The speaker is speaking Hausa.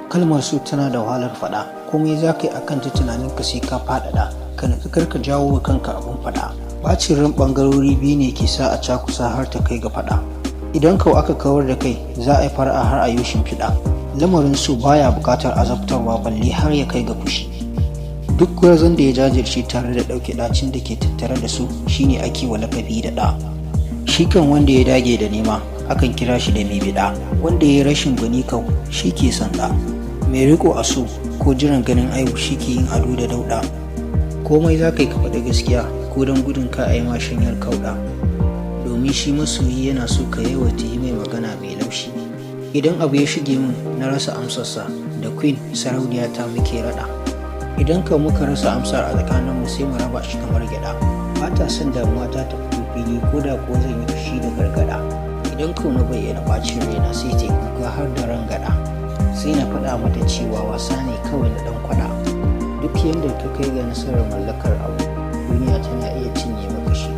Kalmar So tana da wahalar faɗa, komai za ka yi a kanta tunaninka sai ka faɗaɗa, ka natsu kar ka jawo wa kanka abin faɗa. Ɓacin ran ɓangarori biyu ne ke sa a cakusa har ta kai ga faɗa. Idan kau aka kawar da kai za a yi fara'a har a yi shimfiɗa. Lamarin so baya buƙatar azabtarwa balle har ya kai ga fushi. Duk gwarzon da ya jajirce tare da ɗauke ɗacin da ke tattare da su shine ake wa lakabi da ɗa. Shi kan wanda ya dage da nema akan kira shi da mai biɗa, wanda ya yi rashin gwani kau shi ke son ɗa. Mai riko a so ko jiran ganin aibu shi ke yin ado da dauɗa. Komai za ka yi ka faɗi gaskiya ko don gudun ka a yi ma shanyar kauɗa, domin shi masoyi yana so ka yawaita yi mai magana mai laushi. Idan abu ya shige min na rasa amsarsa, da queen sarauniya ta muke raɗa. Idan ka muka rasa amsar a tsakaninmu sai mu raba shi kamar gyaɗa. Ba ta son damuwa ta fito fili ko da ko zan yi fushi da gargaɗa. Idan kau na bayyana ɓacin raina sai ta kuka har da rangaɗa. Sai na faɗa mata cewa wasa ne kawai na ɗan kwaɗa. Duk yadda ka kai ga nasarar mallakar abu, duniya tana iya cinye maka shi.